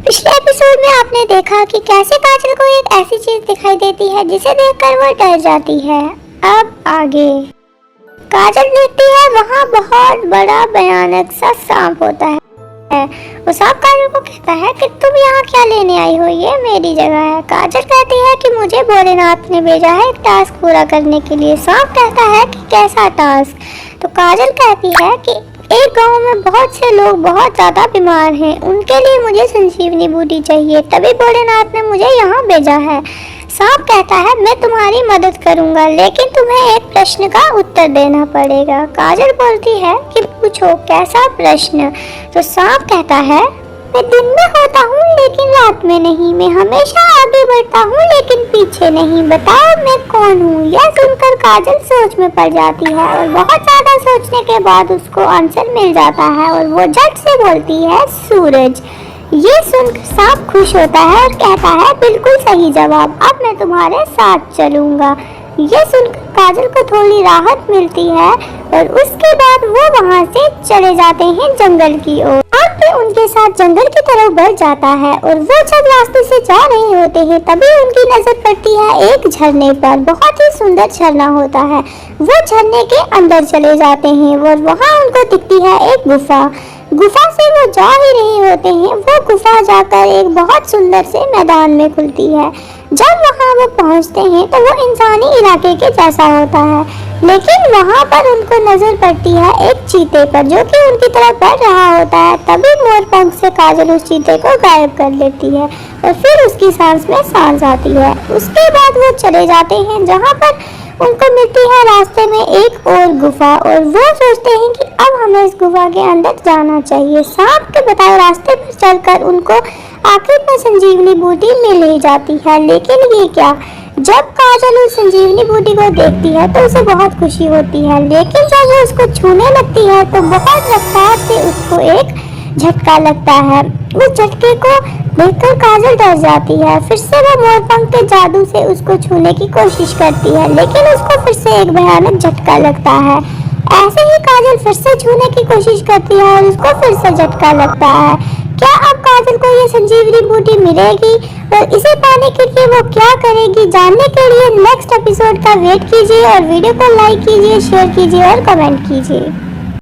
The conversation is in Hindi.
पिछले एपिसोड में आपने देखा कि कैसे काजल को एक ऐसी चीज दिखाई देती है जिसे देखकर वो डर जाती है। अब आगे काजल देखती है वहाँ बहुत बड़ा भयानक सा सांप होता है। वो सांप काजल को कहता है कि तुम यहाँ क्या लेने आई हो, ये मेरी जगह है। काजल कहती है कि मुझे भोलेनाथ ने भेजा है एक टास्क पूरा करने के लिए। सांप कहता है कि कैसा टास्क? तो काजल कहती है कि एक गांव में बहुत से लोग बहुत ज़्यादा बीमार हैं, उनके लिए मुझे संजीवनी बूटी चाहिए, तभी भोलेनाथ ने मुझे यहाँ भेजा है। सांप कहता है मैं तुम्हारी मदद करूँगा, लेकिन तुम्हें एक प्रश्न का उत्तर देना पड़ेगा। काजल बोलती है कि पूछो, कैसा प्रश्न? तो सांप कहता है मैं दिन में होता हूँ लेकिन रात में नहीं, मैं हमेशा आगे बढ़ता हूँ लेकिन पीछे नहीं, बताओ मैं कौन हूँ? यह सुनकर काजल सोच में पड़ जाती है और बहुत ज्यादा सोचने के बाद उसको आंसर मिल जाता है और वो झट से बोलती है सूरज। ये सुनकर सांप खुश होता है और कहता है बिल्कुल सही जवाब, अब मैं तुम्हारे साथ चलूँगा। ये सुनकर काजल को थोड़ी राहत मिलती है और उसके बाद वो वहाँ से चले जाते हैं जंगल की ओर। भी उनके साथ जंगल की तरफ बढ़ जाता है और वो जब रास्ते से जा रहे होते हैं तभी उनकी नजर पड़ती है एक झरने पर। बहुत ही सुंदर झरना होता है। वो झरने के अंदर चले जाते हैं और वहाँ उनको दिखती है एक गुफा। गुफा से वो जा ही रहे होते हैं, वो गुफा जाकर एक बहुत सुंदर से मैदान में खुलती है। जब वहाँ वो पहुँचते हैं तो वो इंसानी इलाके के जैसा होता है, लेकिन वहाँ पर उनको नजर पड़ती है एक चीते पर जो कि उनकी तरफ बढ़ रहा होता है। तभी मोर पंख से काजल उस चीते को गायब कर लेती है और फिर उसकी सांस में सांस आती है। उसके बाद वो चले जाते हैं जहाँ पर उनको मिलती है रास्ते में एक और गुफा और वो सोचते हैं कि अब हमें इस गुफा के अंदर जाना चाहिए। सांप के बताए रास्ते पर चलकर उनको आखिर में संजीवनी बूटी मिल ही जाती है। लेकिन ये क्या, जब काजल उस संजीवनी बूटी को देखती है तो उसे बहुत खुशी होती है, लेकिन जब वो उसको छूने लगती है तो बहुत रफ्तार से उसको एक झटका लगता है। उस झटके को देखकर काजल डर जाती है। फिर से वो मोरपंख के जादू से उसको छूने की कोशिश करती है, लेकिन उसको फिर से एक भयानक झटका लगता है। ऐसे ही काजल फिर से छूने की कोशिश करती है और उसको फिर से झटका लगता है। क्या अब काजल को ये संजीवनी बूटी मिलेगी और इसे पाने के लिए वो क्या करेगी? जानने के लिए नेक्स्ट एपिसोड का वेट कीजिए और वीडियो को लाइक कीजिए, शेयर कीजिए और कमेंट कीजिए।